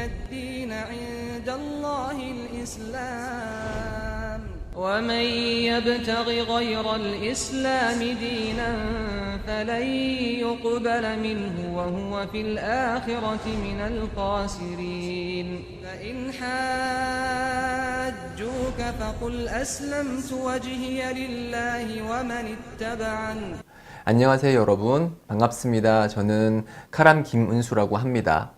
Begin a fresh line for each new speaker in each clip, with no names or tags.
الدين عند الله الإسلام ومن يبتغ غير الإسلام دينا فلن يقبل منه وهو في الآخرة من الخاسرين فإن حاجوك فقل أسلمت وجهي لله ومن اتبعني.
안녕하세요 여러분, 반갑습니다. 저는 카람 김은수라고 합니다.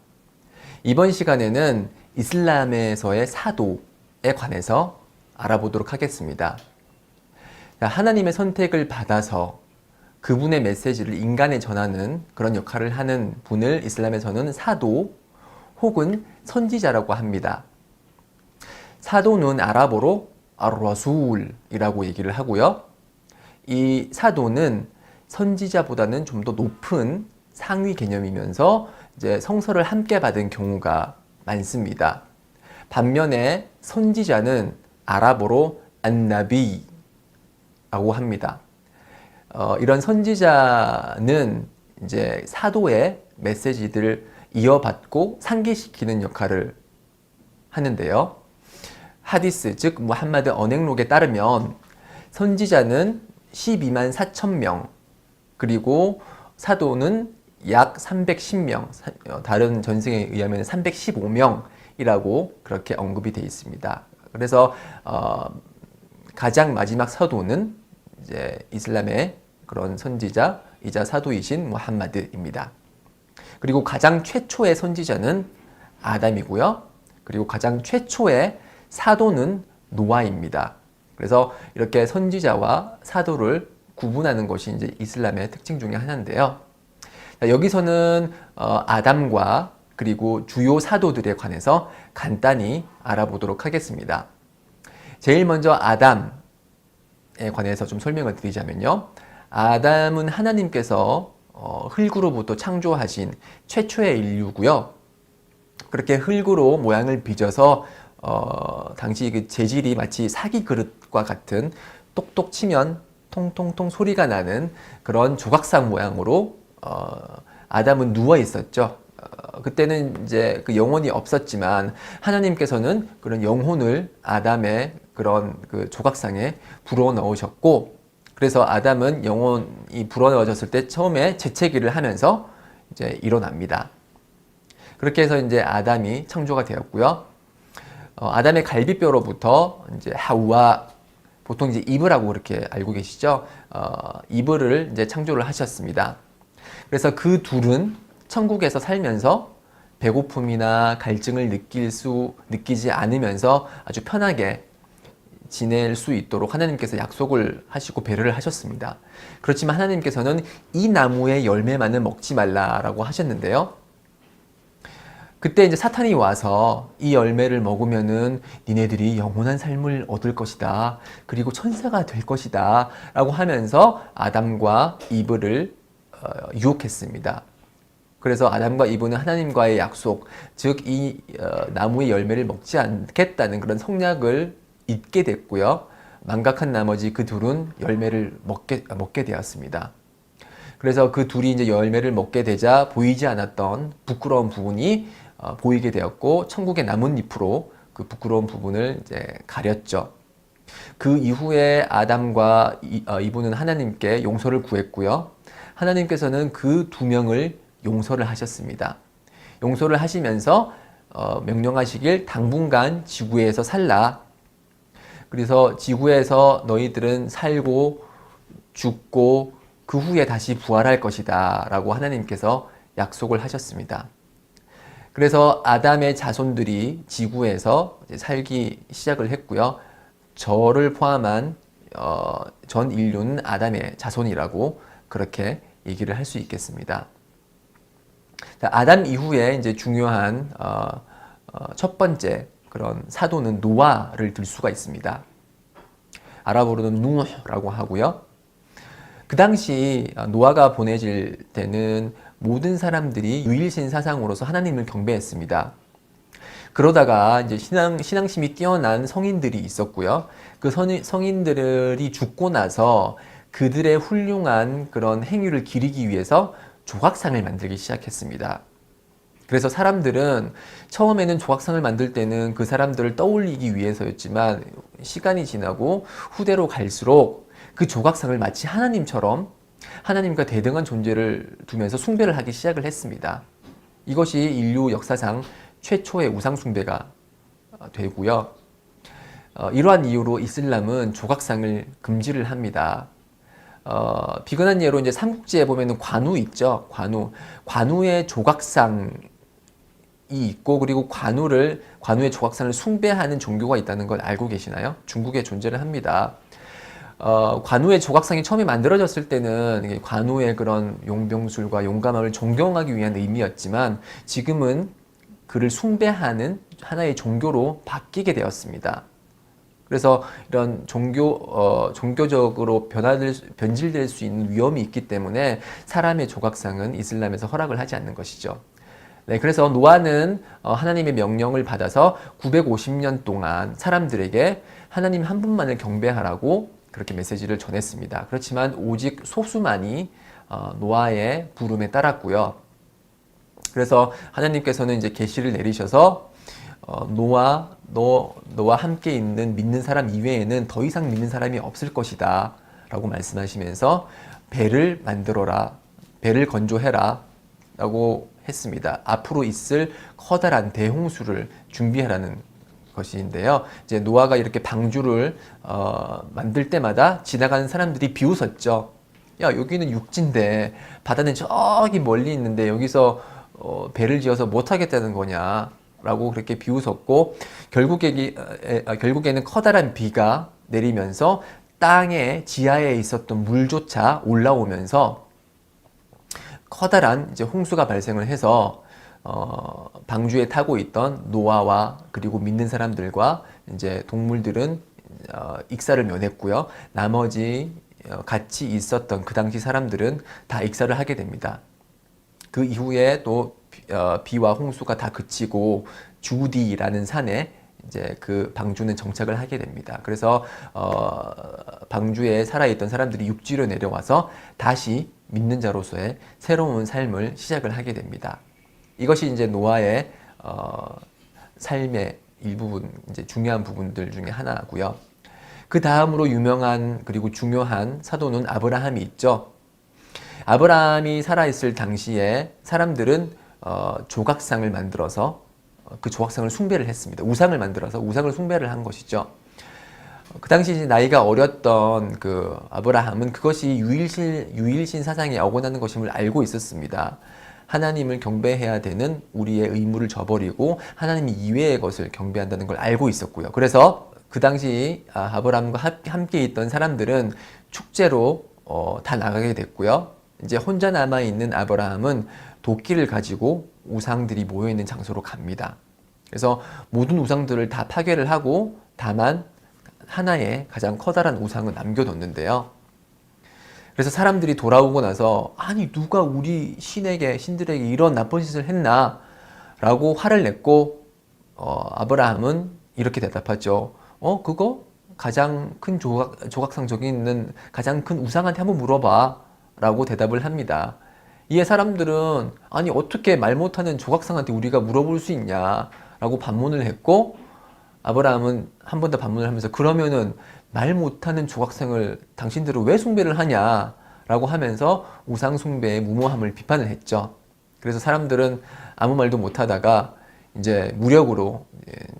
이번 시간에는 이슬람에서의 사도에 관해서 알아보도록 하겠습니다. 하나님의 선택을 받아서 그분의 메시지를 인간에 전하는 그런 역할을 하는 분을 이슬람에서는 사도 혹은 선지자라고 합니다. 사도는 아랍어로 ar-rasul이라고 얘기를 하고요. 이 사도는 선지자보다는 좀 더 높은 상위 개념이면서 이제 성서를 함께 받은 경우가 많습니다. 반면에 선지자는 아랍어로 안나비라고 합니다. 이런 선지자는 이제 사도의 메시지들을 이어받고 상기시키는 역할을 하는데요. 하디스, 즉 무함마드 언행록에 따르면 선지자는 12만 4천 명, 그리고 사도는 약 310명, 다른 전승에 의하면 315명이라고 그렇게 언급이 되어 있습니다. 그래서 가장 마지막 사도는 이제 이슬람의 그런 선지자이자 사도이신 무함마드입니다. 그리고 가장 최초의 선지자는 아담이고요. 그리고 가장 최초의 사도는 노아입니다. 그래서 이렇게 선지자와 사도를 구분하는 것이 이제 이슬람의 특징 중에 하나인데요. 여기서는 아담과 그리고 주요 사도들에 관해서 간단히 알아보도록 하겠습니다. 제일 먼저 아담에 관해서 좀 설명을 드리자면요. 아담은 하나님께서 흙으로부터 창조하신 최초의 인류고요. 그렇게 흙으로 모양을 빚어서 당시 그 재질이 마치 사기 그릇과 같은 똑똑 치면 통통통 소리가 나는 그런 조각상 모양으로 아담은 누워 있었죠. 그때는 이제 그 영혼이 없었지만 하나님께서는 그런 영혼을 아담의 그런 그 조각상에 불어 넣으셨고, 그래서 아담은 영혼이 불어 넣어졌을 때 처음에 재채기를 하면서 이제 일어납니다. 그렇게 해서 이제 아담이 창조가 되었고요. 아담의 갈비뼈로부터 이제 하와, 보통 이제 이브라고 그렇게 알고 계시죠? 이브를 이제 창조를 하셨습니다. 그래서 그 둘은 천국에서 살면서 배고픔이나 갈증을 느끼지 않으면서 아주 편하게 지낼 수 있도록 하나님께서 약속을 하시고 배려를 하셨습니다. 그렇지만 하나님께서는 이 나무의 열매만은 먹지 말라라고 하셨는데요. 그때 이제 사탄이 와서 이 열매를 먹으면은 니네들이 영원한 삶을 얻을 것이다. 그리고 천사가 될 것이다. 라고 하면서 아담과 이브를 유혹했습니다. 그래서 아담과 이브는 하나님과의 약속, 즉 이 나무의 열매를 먹지 않겠다는 그런 성약을 잊게 됐고요. 망각한 나머지 그 둘은 열매를 먹게 되었습니다. 그래서 그 둘이 이제 열매를 먹게 되자 보이지 않았던 부끄러운 부분이 보이게 되었고, 천국의 나뭇잎으로 그 부끄러운 부분을 이제 가렸죠. 그 이후에 아담과 이브는 하나님께 용서를 구했고요. 하나님께서는 그 두 명을 용서를 하셨습니다. 용서를 하시면서 명령하시길 당분간 지구에서 살라. 그래서 지구에서 너희들은 살고 죽고 그 후에 다시 부활할 것이다 라고 하나님께서 약속을 하셨습니다. 그래서 아담의 자손들이 지구에서 살기 시작을 했고요. 저를 포함한 전 인류는 아담의 자손이라고 그렇게 얘기를 할 수 있겠습니다. 아담 이후에 이제 중요한 첫 번째 그런 사도는 노아를 들 수가 있습니다. 아랍어로는 누라고 하고요. 그 당시 노아가 보내질 때는 모든 사람들이 유일신 사상으로서 하나님을 경배했습니다. 그러다가 이제 신앙심이 뛰어난 성인들이 있었고요. 그 성인들이 죽고 나서 그들의 훌륭한 그런 행위를 기리기 위해서 조각상을 만들기 시작했습니다. 그래서 사람들은 처음에는 조각상을 만들 때는 그 사람들을 떠올리기 위해서였지만 시간이 지나고 후대로 갈수록 그 조각상을 마치 하나님처럼 하나님과 대등한 존재를 두면서 숭배를 하기 시작을 했습니다. 이것이 인류 역사상 최초의 우상 숭배가 되고요. 이러한 이유로 이슬람은 조각상을 금지를 합니다. 비근한 예로 이제 삼국지에 보면은 관우 있죠. 관우의 조각상이 있고, 그리고 관우의 조각상을 숭배하는 종교가 있다는 걸 알고 계시나요? 중국에 존재를 합니다. 관우의 조각상이 처음에 만들어졌을 때는 관우의 그런 용병술과 용감함을 존경하기 위한 의미였지만 지금은 그를 숭배하는 하나의 종교로 바뀌게 되었습니다. 그래서 이런 종교적으로 변질될 수 있는 위험이 있기 때문에 사람의 조각상은 이슬람에서 허락을 하지 않는 것이죠. 네, 그래서 노아는 하나님의 명령을 받아서 950년 동안 사람들에게 하나님 한 분만을 경배하라고 그렇게 메시지를 전했습니다. 그렇지만 오직 소수만이 노아의 부름에 따랐고요. 그래서 하나님께서는 이제 계시를 내리셔서 너와 함께 있는 믿는 사람 이외에는 더 이상 믿는 사람이 없을 것이다 라고 말씀하시면서 배를 만들어라, 배를 건조해라 라고 했습니다. 앞으로 있을 커다란 대홍수를 준비하라는 것인데요. 이제 노아가 이렇게 방주를 만들 때마다 지나가는 사람들이 비웃었죠. 야, 여기는 육지인데 바다는 저기 멀리 있는데 여기서 배를 지어서 못 하겠다는 거냐 라고 그렇게 비웃었고, 결국에는 커다란 비가 내리면서 땅의 지하에 있었던 물조차 올라오면서 커다란 이제 홍수가 발생을 해서 방주에 타고 있던 노아와 그리고 믿는 사람들과 이제 동물들은 익사를 면했고요. 나머지 같이 있었던 그 당시 사람들은 다 익사를 하게 됩니다. 그 이후에 또 비와 홍수가 다 그치고 주디라는 산에 이제 그 방주는 정착을 하게 됩니다. 그래서 방주에 살아있던 사람들이 육지로 내려와서 다시 믿는 자로서의 새로운 삶을 시작을 하게 됩니다. 이것이 이제 노아의 삶의 일부분, 이제 중요한 부분들 중에 하나고요. 그 다음으로 유명한 그리고 중요한 사도는 아브라함이 있죠. 아브라함이 살아있을 당시에 사람들은 조각상을 만들어서 그 조각상을 숭배를 했습니다. 우상을 만들어서 우상을 숭배를 한 것이죠. 그 당시 이제 나이가 어렸던 그 아브라함은 그것이 유일신 사상에 어긋나는 것임을 알고 있었습니다. 하나님을 경배해야 되는 우리의 의무를 저버리고 하나님 이외의 것을 경배한다는 걸 알고 있었고요. 그래서 그 당시 아브라함과 함께 있던 사람들은 축제로 다 나가게 됐고요. 이제 혼자 남아있는 아브라함은 도끼를 가지고 우상들이 모여있는 장소로 갑니다. 그래서 모든 우상들을 다 파괴를 하고 다만 하나의 가장 커다란 우상을 남겨뒀는데요. 그래서 사람들이 돌아오고 나서 아니 누가 우리 신들에게 이런 나쁜 짓을 했나 라고 화를 냈고 아브라함은 이렇게 대답하죠. 그거 가장 큰 조각상 저기 있는 가장 큰 우상한테 한번 물어봐 라고 대답을 합니다. 이에 사람들은 아니 어떻게 말 못하는 조각상한테 우리가 물어볼 수 있냐 라고 반문을 했고, 아브라함은 한 번 더 반문을 하면서 그러면은 말 못하는 조각상을 당신들은 왜 숭배를 하냐 라고 하면서 우상 숭배의 무모함을 비판을 했죠. 그래서 사람들은 아무 말도 못하다가 이제 무력으로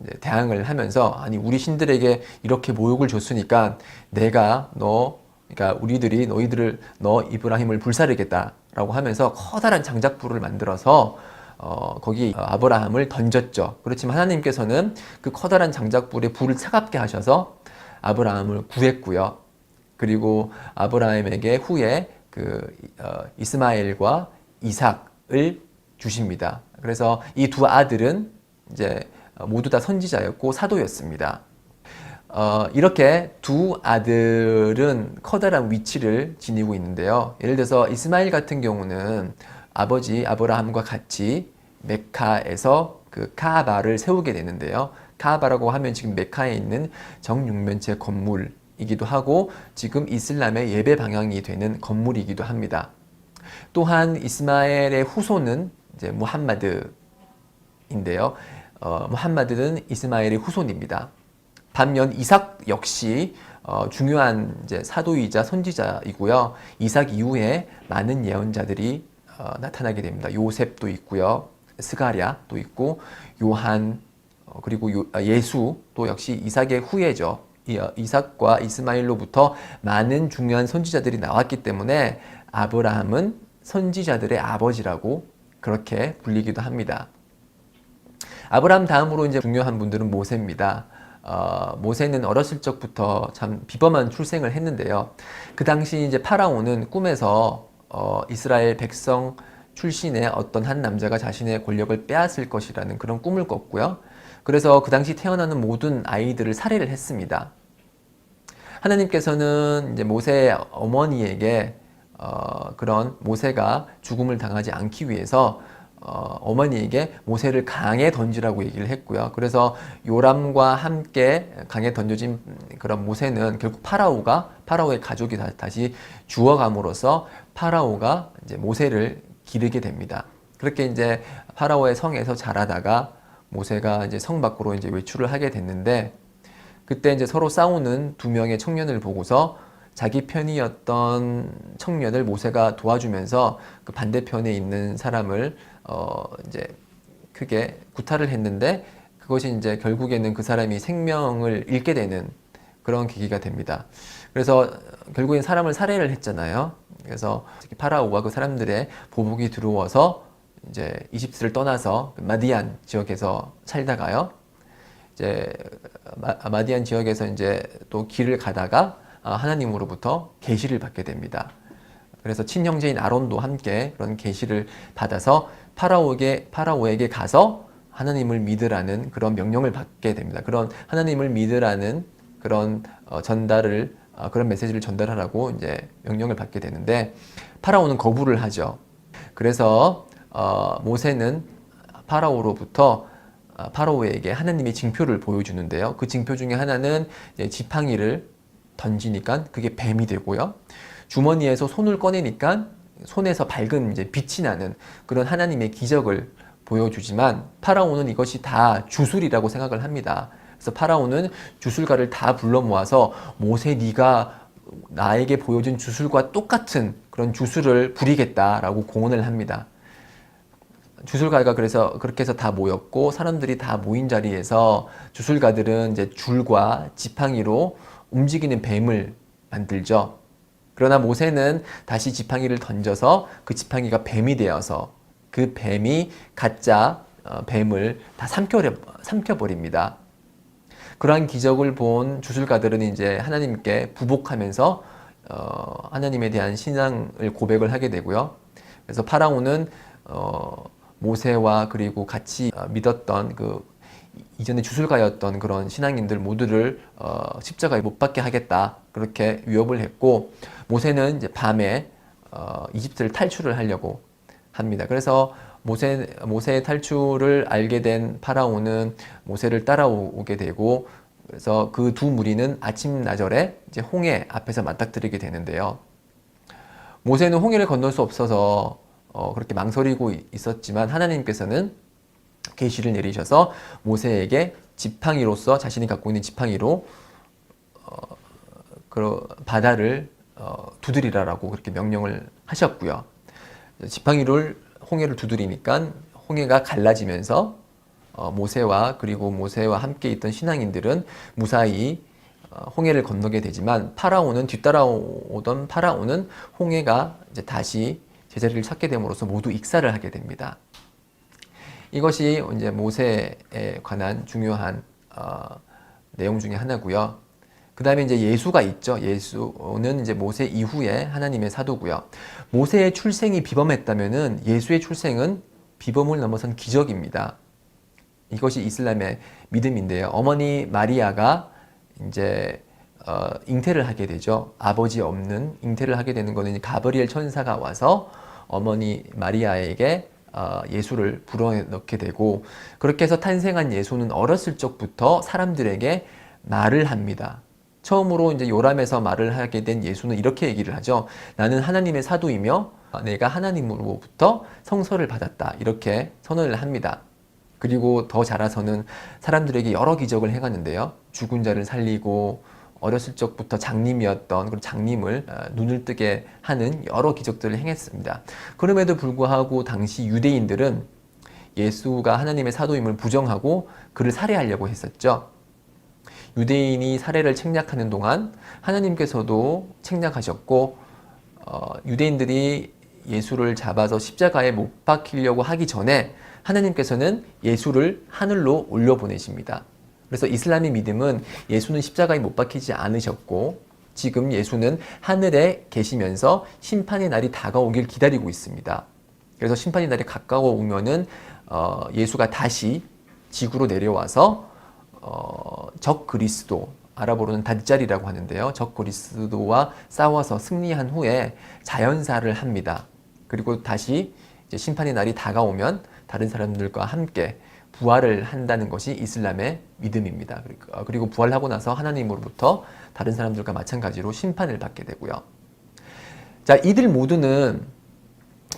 이제 대항을 하면서 아니 우리 신들에게 이렇게 모욕을 줬으니까 내가 그러니까 우리들이 너 이브라힘을 불사르겠다라고 하면서 커다란 장작불을 만들어서 거기 아브라함을 던졌죠. 그렇지만 하나님께서는 그 커다란 장작불에 불을 차갑게 하셔서 아브라함을 구했고요. 그리고 아브라함에게 후에 이스마엘과 이삭을 주십니다. 그래서 이 두 아들은 이제 모두 다 선지자였고 사도였습니다. 이렇게 두 아들은 커다란 위치를 지니고 있는데요. 예를 들어서 이스마엘 같은 경우는 아버지 아브라함과 같이 메카에서 그 카아바를 세우게 되는데요. 카아바라고 하면 지금 메카에 있는 정육면체 건물이기도 하고 지금 이슬람의 예배 방향이 되는 건물이기도 합니다. 또한 이스마엘의 후손은 이제 무함마드 이삭인데요. 무함마드는 이스마엘의 후손입니다. 반면 이삭 역시 중요한 이제 사도이자 선지자이고요. 이삭 이후에 많은 예언자들이 나타나게 됩니다. 요셉도 있고요. 스가랴도 있고 요한 그리고 예수도 역시 이삭의 후예죠. 이삭과 이스마엘로부터 많은 중요한 선지자들이 나왔기 때문에 아브라함은 선지자들의 아버지라고 그렇게 불리기도 합니다. 아브라함 다음으로 이제 중요한 분들은 모세입니다. 모세는 어렸을 적부터 참 비범한 출생을 했는데요. 그 당시 이제 파라오는 꿈에서 이스라엘 백성 출신의 어떤 한 남자가 자신의 권력을 빼앗을 것이라는 그런 꿈을 꿨고요. 그래서 그 당시 태어나는 모든 아이들을 살해를 했습니다. 하나님께서는 이제 모세의 어머니에게 그런 모세가 죽음을 당하지 않기 위해서 어머니에게 모세를 강에 던지라고 얘기를 했고요. 그래서 요람과 함께 강에 던져진 그런 모세는 결국 파라오의 가족이 다시 죽어감으로써 파라오가 이제 모세를 기르게 됩니다. 그렇게 이제 파라오의 성에서 자라다가 모세가 이제 성 밖으로 이제 외출을 하게 됐는데, 그때 이제 서로 싸우는 두 명의 청년을 보고서 자기 편이었던 청년을 모세가 도와주면서 그 반대편에 있는 사람을 이제 크게 구타를 했는데, 그것이 이제 결국에는 그 사람이 생명을 잃게 되는 그런 계기가 됩니다. 그래서 결국엔 사람을 살해를 했잖아요. 그래서 파라오와 그 사람들의 보복이 들어와서 이제 이집트를 떠나서 마디안 지역에서 살다가요. 이제 마디안 지역에서 이제 또 길을 가다가 하나님으로부터 계시를 받게 됩니다. 그래서 친형제인 아론도 함께 그런 계시를 받아서 파라오에게 가서 하나님을 믿으라는 그런 명령을 받게 됩니다. 그런 하나님을 믿으라는 그런 그런 메시지를 전달하라고 이제 명령을 받게 되는데, 파라오는 거부를 하죠. 그래서 모세는 파라오에게 하나님의 징표를 보여주는데요. 그 징표 중에 하나는 지팡이를 던지니까 그게 뱀이 되고요. 주머니에서 손을 꺼내니까 손에서 밝은 이제 빛이 나는 그런 하나님의 기적을 보여주지만, 파라오는 이것이 다 주술이라고 생각을 합니다. 그래서 파라오는 주술가를 다 불러 모아서 모세, 네가 나에게 보여준 주술과 똑같은 그런 주술을 부리겠다라고 공언을 합니다. 주술가가 그래서 그렇게 해서 다 모였고, 사람들이 다 모인 자리에서 주술가들은 이제 줄과 지팡이로 움직이는 뱀을 만들죠. 그러나 모세는 다시 지팡이를 던져서 그 지팡이가 뱀이 되어서 그 뱀이 가짜 뱀을 다 삼켜버립니다. 그러한 기적을 본 주술가들은 이제 하나님께 부복하면서 하나님에 대한 신앙을 고백을 하게 되고요. 그래서 파라오는 모세와 그리고 같이 믿었던 그 이전에 주술가였던 그런 신앙인들 모두를 십자가에 못 박게 하겠다, 그렇게 위협을 했고, 모세는 이제 밤에 이집트를 탈출을 하려고 합니다. 그래서 모세의 탈출을 알게 된 파라오는 모세를 따라오게 되고, 그래서 그 두 무리는 아침나절에 이제 홍해 앞에서 맞닥뜨리게 되는데요. 모세는 홍해를 건널 수 없어서 그렇게 망설이고 있었지만, 하나님께서는 계시를 내리셔서 모세에게 지팡이로서, 자신이 갖고 있는 지팡이로 그 바다를 두드리라라고 그렇게 명령을 하셨고요. 지팡이를 홍해를 두드리니까 홍해가 갈라지면서 모세와 그리고 모세와 함께 있던 신앙인들은 무사히 홍해를 건너게 되지만, 뒤따라오던 파라오는 홍해가 이제 다시 제자리를 찾게 됨으로써 모두 익사를 하게 됩니다. 이것이 이제 모세에 관한 중요한 내용 중에 하나고요. 그 다음에 이제 예수가 있죠. 예수는 이제 모세 이후에 하나님의 사도고요. 모세의 출생이 비범했다면은 예수의 출생은 비범을 넘어선 기적입니다. 이것이 이슬람의 믿음인데요. 어머니 마리아가 이제 잉태를 하게 되죠. 아버지 없는 잉태를 하게 되는 것은 가브리엘 천사가 와서 어머니 마리아에게 예수를 불어넣게 되고, 그렇게 해서 탄생한 예수는 어렸을 적부터 사람들에게 말을 합니다. 처음으로 이제 요람에서 말을 하게 된 예수는 이렇게 얘기를 하죠. 나는 하나님의 사도이며 내가 하나님으로부터 성서를 받았다, 이렇게 선언을 합니다. 그리고 더 자라서는 사람들에게 여러 기적을 행하는데요. 죽은 자를 살리고 어렸을 적부터 장님이었던 그런 장님을 눈을 뜨게 하는 여러 기적들을 행했습니다. 그럼에도 불구하고 당시 유대인들은 예수가 하나님의 사도임을 부정하고 그를 살해하려고 했었죠. 유대인이 살해를 책략하는 동안 하나님께서도 책략하셨고 유대인들이 예수를 잡아서 십자가에 못 박히려고 하기 전에 하나님께서는 예수를 하늘로 올려보내십니다. 그래서 이슬람의 믿음은 예수는 십자가에 못 박히지 않으셨고 지금 예수는 하늘에 계시면서 심판의 날이 다가오길 기다리고 있습니다. 그래서 심판의 날이 가까워오면은 예수가 다시 지구로 내려와서 적 그리스도, 아랍어로는 다잘이라고 하는데요. 적 그리스도와 싸워서 승리한 후에 자연사를 합니다. 그리고 다시 이제 심판의 날이 다가오면 다른 사람들과 함께 부활을 한다는 것이 이슬람의 믿음입니다. 그리고 부활하고 나서 하나님으로부터 다른 사람들과 마찬가지로 심판을 받게 되고요. 자, 이들 모두는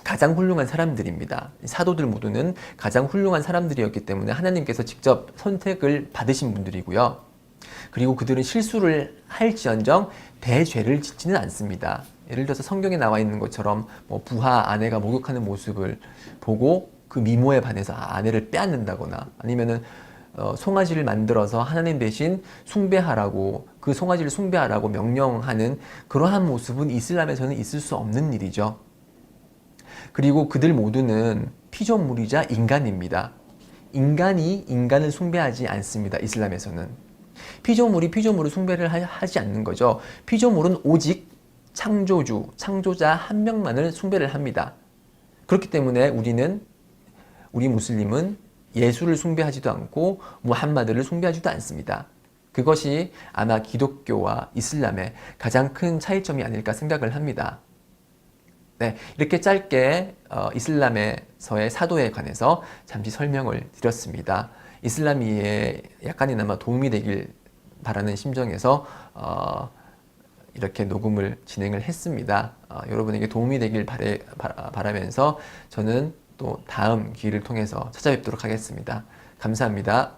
가장 훌륭한 사람들입니다. 사도들 모두는 가장 훌륭한 사람들이었기 때문에 하나님께서 직접 선택을 받으신 분들이고요. 그리고 그들은 실수를 할지언정 대죄를 짓지는 않습니다. 예를 들어서 성경에 나와 있는 것처럼 부하 아내가 목욕하는 모습을 보고 그 미모에 반해서 아내를 빼앗는다거나 아니면은 송아지를 만들어서 하나님 대신 숭배하라고 그 송아지를 숭배하라고 명령하는 그러한 모습은 이슬람에서는 있을 수 없는 일이죠. 그리고 그들 모두는 피조물이자 인간입니다. 인간이 인간을 숭배하지 않습니다. 이슬람에서는. 피조물이 피조물을 숭배를 하지 않는 거죠. 피조물은 오직 창조주, 창조자 한 명만을 숭배를 합니다. 그렇기 때문에 우리 무슬림은 예수를 숭배하지도 않고 무함마드를 숭배하지도 않습니다. 그것이 아마 기독교와 이슬람의 가장 큰 차이점이 아닐까 생각을 합니다. 네, 이렇게 짧게 이슬람에서의 사도에 관해서 잠시 설명을 드렸습니다. 이슬람이에 약간이나마 도움이 되길 바라는 심정에서 이렇게 녹음을 진행을 했습니다. 여러분에게 도움이 되길 바라면서 저는 또 다음 기회를 통해서 찾아뵙도록 하겠습니다. 감사합니다.